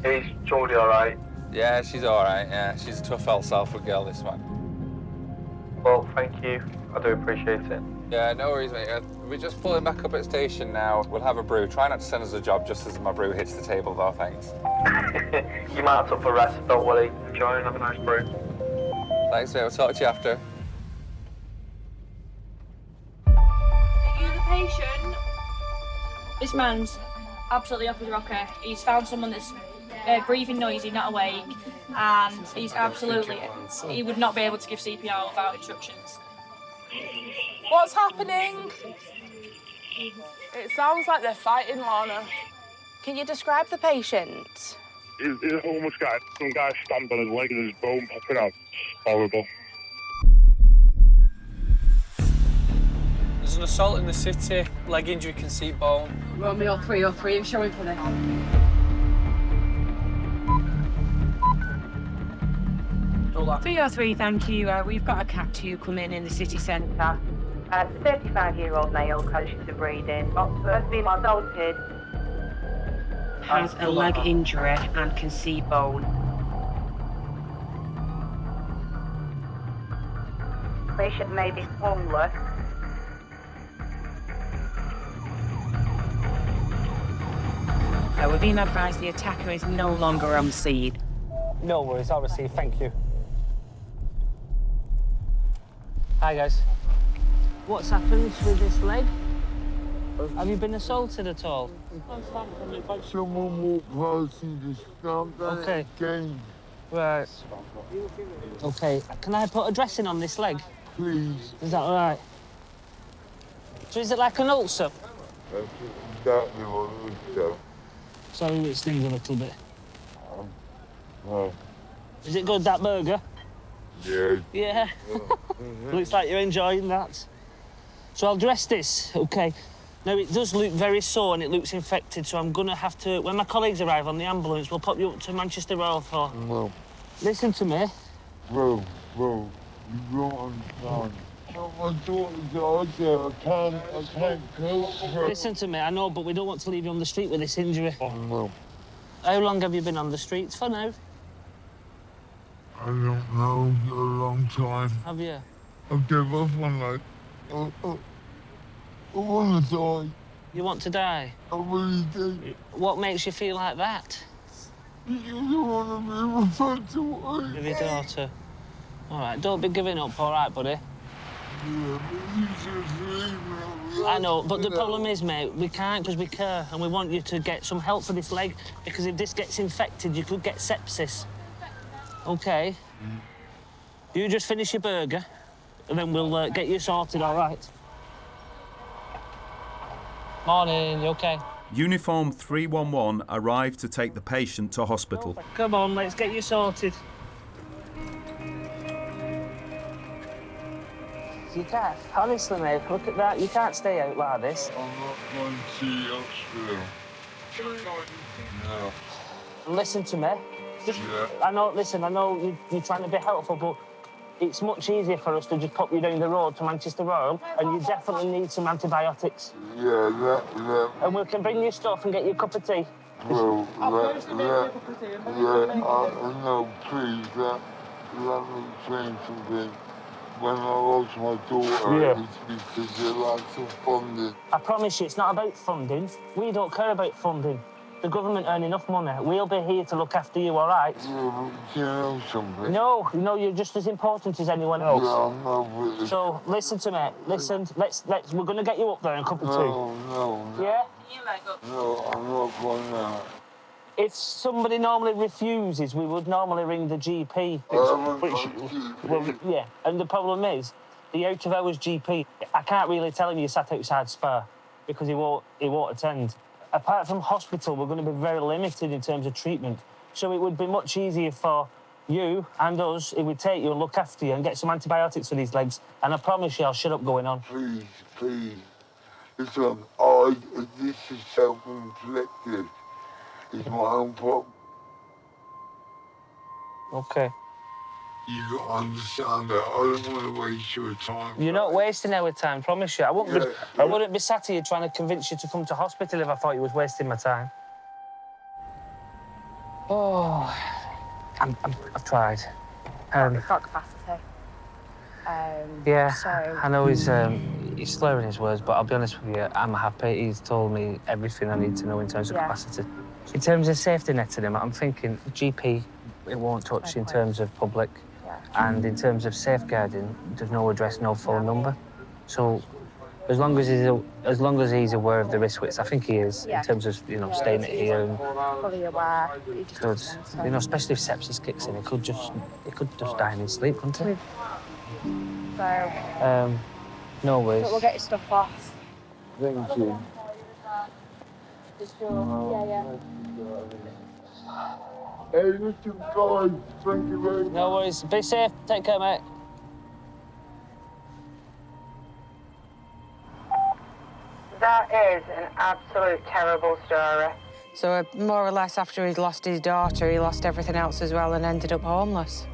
Is Jodie all right? Yeah, she's all right, yeah. She's a tough old Salford girl, this one. Well, thank you. I do appreciate it. Yeah, no worries, mate. We're just pulling back up at station now. We'll have a brew. Try not to send us a job just as my brew hits the table, though, thanks. You might have to for rest, don't worry. Enjoy and have a nice brew. Thanks, mate. We'll talk to you after. Are you the patient? This man's absolutely off his rocker. He's found someone that's breathing noisy, not awake, and he's absolutely... He would not be able to give CPR without instructions. What's happening? It sounds like they're fighting, Lana. Can you describe the patient? He's a homeless guy. Some guy stamped on his leg and his bone popping out. Horrible. There's an assault in the city. Leg injury, can see bone. Romeo 303, I'm showing for this. Hold on. 303, thank you. We've got a Cat 2 coming in the city centre. 35-year-old male, conscious of breathing. Has been assaulted. Has a leg injury and can see bone. Patient may be homeless. We're being advised the attacker is no longer on scene. No worries, I'll receive. Thank you. Hi, guys. What's happened with this leg? Have you been assaulted at all? Someone walked past and just stamped on it again. Right. Okay, can I put a dressing on this leg? Please. Is that all right? So is it like an ulcer? That's exactly what it was. So it stings a little bit. No. Is it good, that burger? Yeah. Yeah. Looks like you're enjoying that. So I'll dress this, okay? Now, it does look very sore and it looks infected, so I'm going to have to... When my colleagues arrive on the ambulance, we'll pop you up to Manchester Royal for... No. Listen to me. Bro, you don't understand. My daughter's out there. I can't cope, bro. Listen to me, I know, but we don't want to leave you on the street with this injury. No. How long have you been on the streets for now? I don't know, a long time. Have you? I gave up on like... I want to die. You want to die? I really do. What makes you feel like that? You don't want to be referred to work. With your daughter. All right, don't be giving up, all right, buddy? Yeah, but you just leave me. I know, but the problem is, mate, we can't because we care, and we want you to get some help for this leg, because if this gets infected, you could get sepsis. OK? You just finish your burger, and then we'll get you sorted, all right? Morning, you OK? Uniform 311 arrived to take the patient to hospital. Come on, let's get you sorted. You can't, honestly, mate, look at that. You can't stay out like this. I'm not going to the hospital. No. Listen to me. Just, I know, listen, I know you're trying to be helpful, but it's much easier for us to just pop you down the road to Manchester Royal, and you definitely need some antibiotics. Yeah. And we can bring you stuff and get you a cup of tea. Well, I know, please, let me change something. When I lost my daughter, it's because of lack of funding. I promise you, it's not about funding. We don't care about funding. The government earn enough money. We'll be here to look after you, all right? Yeah, but you know something? No, you're just as important as anyone else. Yeah, I know, but... So, listen to me. Listen, we're going to get you up there in a cup of tea. No. Yeah? No, I'm not going now. If somebody normally refuses, we would normally ring the GP. Well, yeah, and the problem is, the out-of-hours GP, I can't really tell him you sat outside Spur because he won't attend. Apart from hospital, we're going to be very limited in terms of treatment. So it would be much easier for you and us if we take you and look after you and get some antibiotics for these legs. And I promise you, I'll shut up going on. Please. Listen, this is self-inflicted. It's my own problem. OK. You got to understand that. I don't want to waste your time. You're not wasting our time, promise you. I wouldn't be sat here trying to convince you to come to hospital if I thought you was wasting my time. Oh, I've tried. It's got capacity. Yeah, so... I know he's slurring his words, but I'll be honest with you, I'm happy. He's told me everything I need to know in terms of capacity. In terms of safety netting him, I'm thinking GP, it won't touch in terms of public. And in terms of safeguarding, there's no address, no phone number. So as long as he's aware of the risk, which I think he is, in terms of staying at here and fully aware. good, especially if sepsis kicks in, he could just die in his sleep, couldn't he? So no worries. But we'll get your stuff off. Thank you. Yeah. Hey, listen, guys, thank you very much. No worries. Be safe. Take care, mate. That is an absolute terrible story. So more or less after he'd lost his daughter, he lost everything else as well and ended up homeless.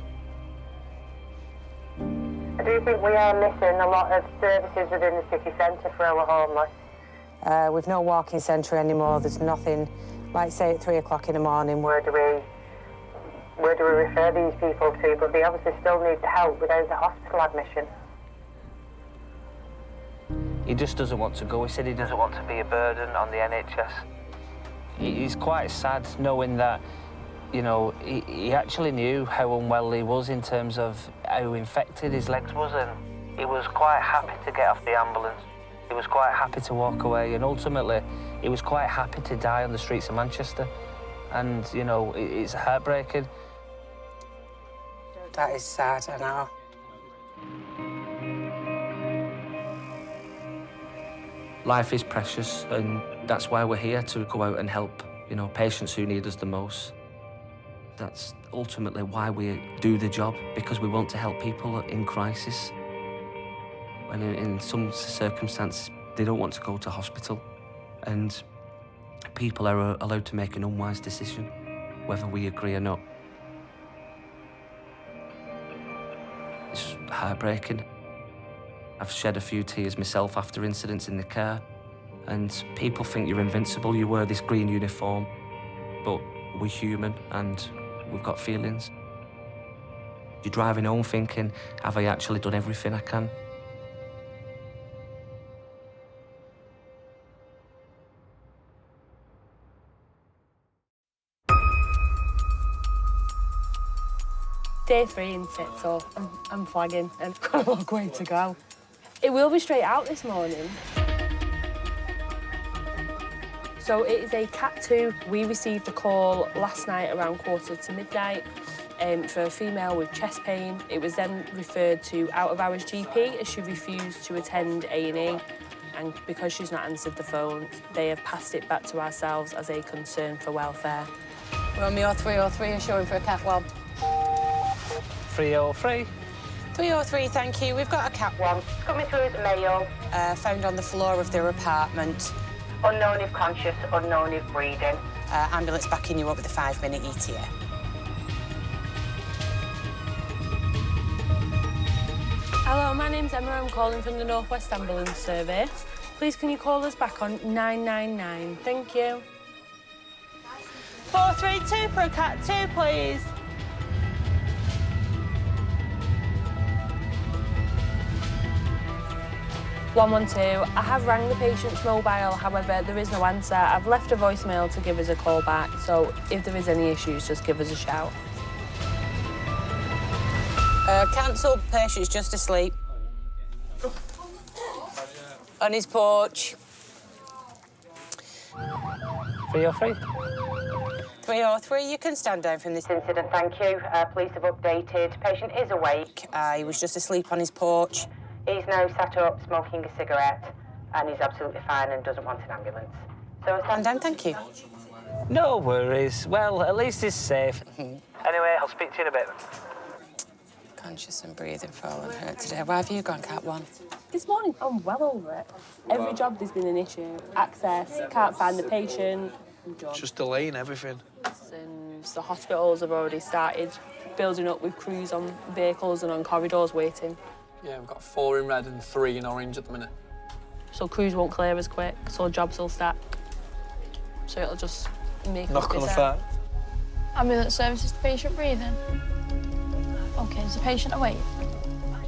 I do think we are missing a lot of services within the city centre for our homeless. We've no walking centre anymore. There's nothing, like say at 3 o'clock in the morning. Where do we refer these people to? But they obviously still need the help without the hospital admission. He just doesn't want to go. He said he doesn't want to be a burden on the NHS. He's quite sad knowing that, he actually knew how unwell he was in terms of how infected his legs was, and he was quite happy to get off the ambulance. He was quite happy to walk away, and ultimately, he was quite happy to die on the streets of Manchester. And, you know, it's heartbreaking. That is sad, I know. Life is precious, and that's why we're here, to go out and help, you know, patients who need us the most. That's ultimately why we do the job, because we want to help people in crisis. And in some circumstances, they don't want to go to hospital, and people are allowed to make an unwise decision, whether we agree or not. It's heartbreaking. I've shed a few tears myself after incidents in the car, and people think you're invincible, you wear this green uniform, but we're human and we've got feelings. You're driving home thinking, have I actually done everything I can? Day 3 isn't it, so I'm flagging and I've got a long way to go. It will be straight out this morning. So it is a Cat 2. We received a call last night around midnight for a female with chest pain. It was then referred to out-of-hours GP as she refused to attend A&E, and because she's not answered the phone, they have passed it back to ourselves as a concern for welfare. Romeo 303 is showing for a Cat 1. 303. 303, thank you. We've got a Cat 1. Coming through as a male. Found on the floor of their apartment. Unknown if conscious, unknown if breathing. Ambulance backing you up with a 5-minute ETA. Hello, my name's Emma. I'm calling from the North West Ambulance Service. Please, can you call us back on 999? Thank you. 432 for a Cat 2, please. 112. I have rang the patient's mobile, however, there is no answer. I've left a voicemail to give us a call back, so if there is any issues, just give us a shout. Cancelled, patient's just asleep. On his porch. 303. 303, you can stand down from this incident, thank you. Police have updated. Patient is awake. He was just asleep on his porch. He's now sat up smoking a cigarette, and he's absolutely fine and doesn't want an ambulance. So stand down, thank you. No worries. Well, at least he's safe. Anyway, I'll speak to you in a bit. Conscious and breathing for all and hurt today. Why have you gone, Cat 1? This morning, I'm well over it. Every job there's been an issue. Access, can't find the patient. Just delaying everything. And the hospitals have already started building up with crews on vehicles and on corridors waiting. Yeah, we've got 4 in red and 3 in orange at the minute. So crews won't clear as quick, so jobs will stack. So it'll just make Knock on effect. Ambulance service, is the patient breathing? OK, is the patient awake?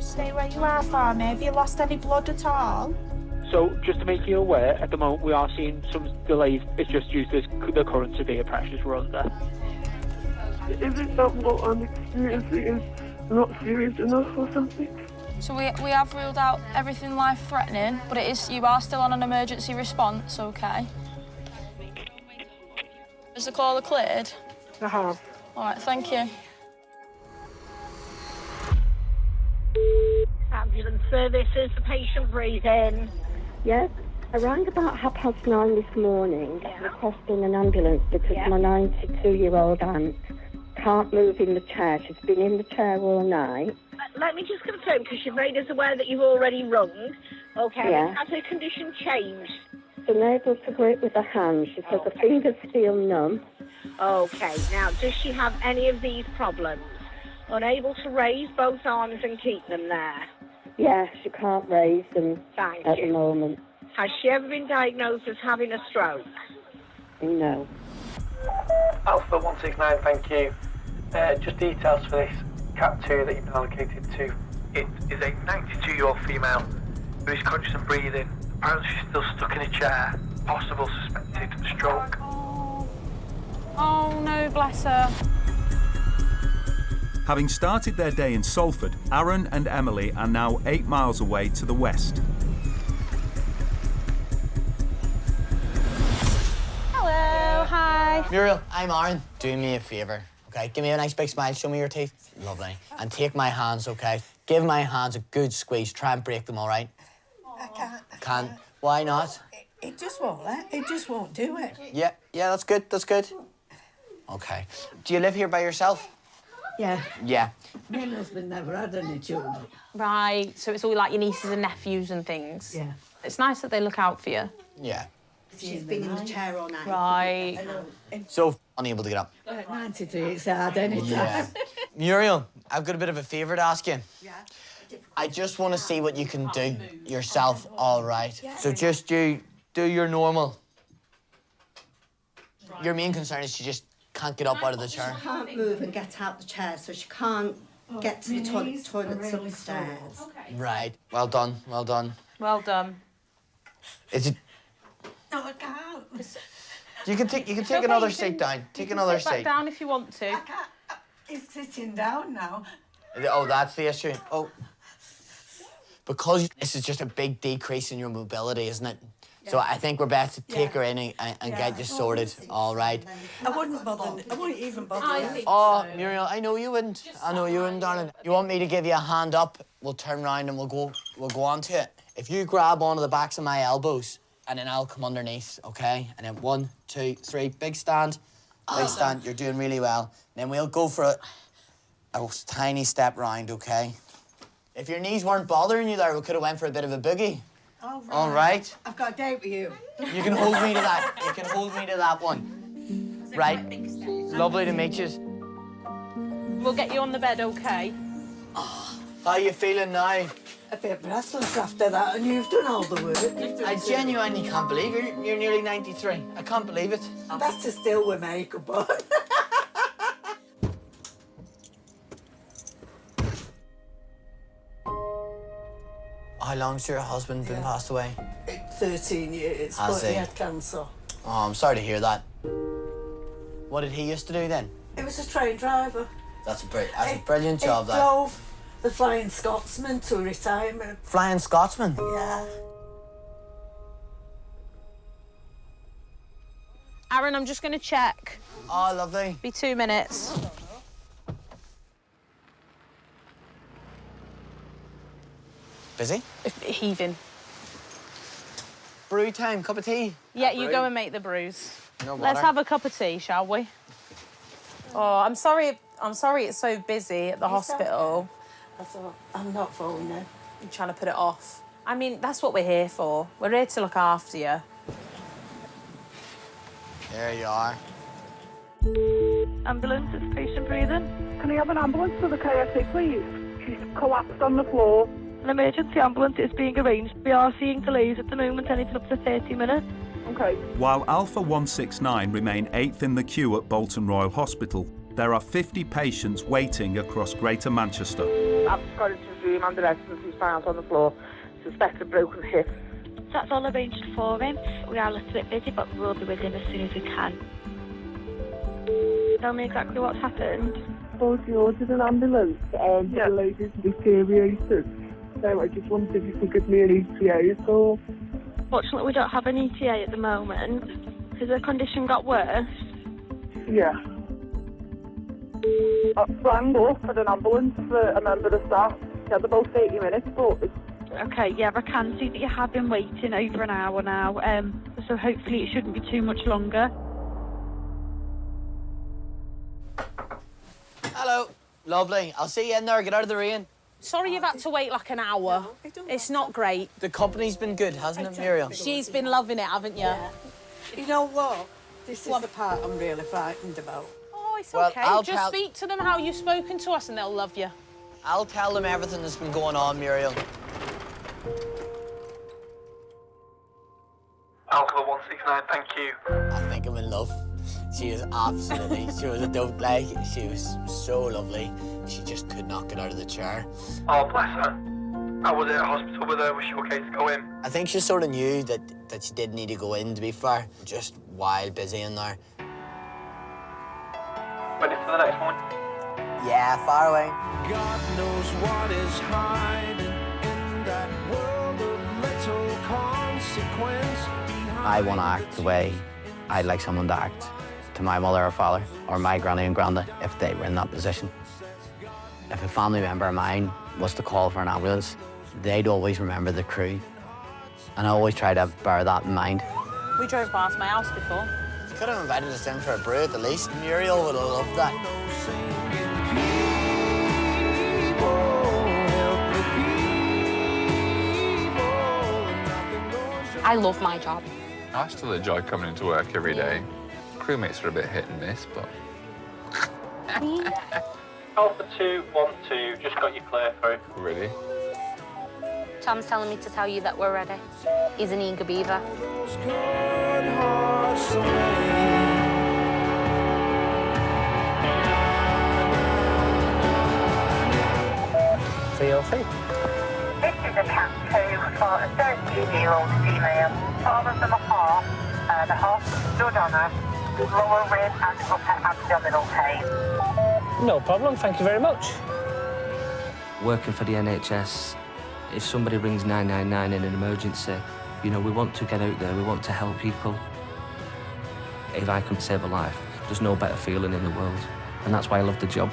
Stay where you are for me. Have you lost any blood at all? So, just to make you aware, at the moment we are seeing some delays. It's just due to the current severe pressures we're under. Is it that what I'm experiencing is not serious enough or something? So we have ruled out everything life-threatening, but you are still on an emergency response, OK? Is the caller cleared? I have. All right, thank you. Ambulance service, is the patient breathing? Yes, I rang about 9:30 this morning requesting an ambulance because my 92-year-old aunt can't move in the chair. She's been in the chair all night. Let me just confirm, because you've made us aware that you've already rung. OK, Yeah. has her condition changed? She's unable to grip with her hands. She says her fingers feel numb. OK, now, does she have any of these problems? Unable to raise both arms and keep them there? Yeah, she can't raise them Thank at you. the moment. Has she ever been diagnosed as having a stroke? No. Alpha 169, thank you. Just details for this Cat 2 that you've been allocated to. It is a 92-year-old female who is conscious and breathing. Apparently she's still stuck in a chair. Possible suspected stroke. Oh, no, bless her. Having started their day in Salford, Aaron and Emily are now 8 miles away to the west. Hello, hi. Muriel, I'm Aaron. Do me a favour, okay? Give me a nice big smile, show me your teeth. Lovely. And take my hands, okay? Give my hands a good squeeze. Try and break them, all right? I can't. Can't. Why not? It just won't it just won't do it. Yeah, that's good, that's good. Okay. Do you live here by yourself? Yeah. Yeah. Me and husband never had any children. Right, so it's all like your nieces and nephews and things. Yeah. It's nice that they look out for you. Yeah. She's been in the chair all night. Right. So unable to get up. At 93, it's hard anytime. Yeah. Muriel, I've got a bit of a favour to ask you. Yeah. I just want to see what you can do yourself, all right? Yeah. So just do your normal. Your main concern is she just can't get up out of the chair. She can't move and get out the chair, so she can't get to the toilets upstairs. Right. Well done, well done. Well done. Is it... No, I can't. You can take Okay, another you seat can- down. Take you can another sit back seat. down if you want to. He's sitting down now. Oh, that's the issue. Oh. Because this is just a big decrease in your mobility, isn't it? So I think we're best to take her in and get you sorted, all right? I wouldn't even bother. Oh, Muriel, I know you wouldn't. I know you wouldn't, darling. You want me to give you a hand up? We'll turn around and we'll go on to it. If you grab onto the backs of my elbows, and then I'll come underneath, okay? And then 1, 2, 3, big stand. Big stand, you're doing really well. Then we'll go for a tiny step round, okay? If your knees weren't bothering you there, we could have went for a bit of a boogie. All right? I've got a date with you. You can hold me to that. You can hold me to that one. Right? Lovely to meet you. We'll get you on the bed, okay? How are you feeling now? A bit breathless after that, and you've done all the work. I genuinely can't believe you're nearly 93. I can't believe it. Better still with makeup on. How long's your husband been passed away? 13 years, Has but he he? had cancer. Oh, I'm sorry to hear that. What did he used to do then? He was a train driver. That's a brilliant job, He that. drove the Flying Scotsman to retirement. Flying Scotsman? Yeah. Aaron, I'm just going to check. Oh, lovely. Be 2 minutes. Busy? Heaving. Brew time, cup of tea? Yeah, you go and make the brews. No Let's bother. have a cup of tea, shall we? Oh, I'm sorry it's so busy at the hospital. I thought, I'm not phoning. I'm trying to put it off. I mean, that's what we're here for. We're here to look after you. There you are. Ambulance, is patient breathing? Can I have an ambulance to the KFC, please? She's collapsed on the floor. An emergency ambulance is being arranged. We are seeing delays at the moment, anything up to 30 minutes. Okay. While Alpha 169 remain 8th in the queue at Bolton Royal Hospital, there are 50 patients waiting across Greater Manchester. I've got into his room and the resident who's found on the floor. Suspected broken hip. That's all arranged for him. We are a little bit busy, but we'll be with him as soon as we can. Tell me exactly what's happened. So you ordered an ambulance and the lady's deteriorated. So I just wondered if you could give me an ETA at all. Fortunately, we don't have an ETA at the moment. Has the condition got worse? Yeah. I rang up for an ambulance for a member of staff. It had about 30 minutes, but... Okay, yeah, I can see that you have been waiting over an hour now, so hopefully it shouldn't be too much longer. Hello. Lovely. I'll see you in there. Get out of the rain. Sorry you've had to wait like an hour. It's not great. The company's been good, hasn't it, Muriel? She's been loving it, haven't you? Yeah. You know what? This is the part I'm really frightened about. Oh, it's Well, okay. I'll Just tell- speak to them how you've spoken to us and they'll love you. I'll tell them everything that's been going on, Muriel. Alpha 169, thank you. I think I'm in love. She is absolutely, she was a dope, like, she was so lovely. She just could not get out of the chair. Oh, bless her. I was at hospital with her. Was she okay to go in? I think she sort of knew that she did need to go in, to be fair. Just wild busy in there. Ready for the next one? Yeah, far away. God knows what is hiding in that world of little consequence. I want to act the way I'd like someone to act to my mother or father, or my granny and granda, if they were in that position. If a family member of mine was to call for an ambulance, they'd always remember the crew. And I always try to bear that in mind. We drove past my house before. You could have invited us in for a brew at the least. Muriel would have loved that. I love my job. I still enjoy coming into work every day. Crewmates are a bit hit and miss, but... Alpha 212, just got your clear through. Ready? Tom's telling me to tell you that we're ready. He's an eager beaver. VLC. This is a cat 2 for a 13-year-old female. All of them are the heart stood on her, lower rib and upper abdominal pain. No problem, thank you very much. Working for the NHS, if somebody rings 999 in an emergency, you know, we want to get out there, we want to help people. If I can save a life, there's no better feeling in the world, and that's why I love the job.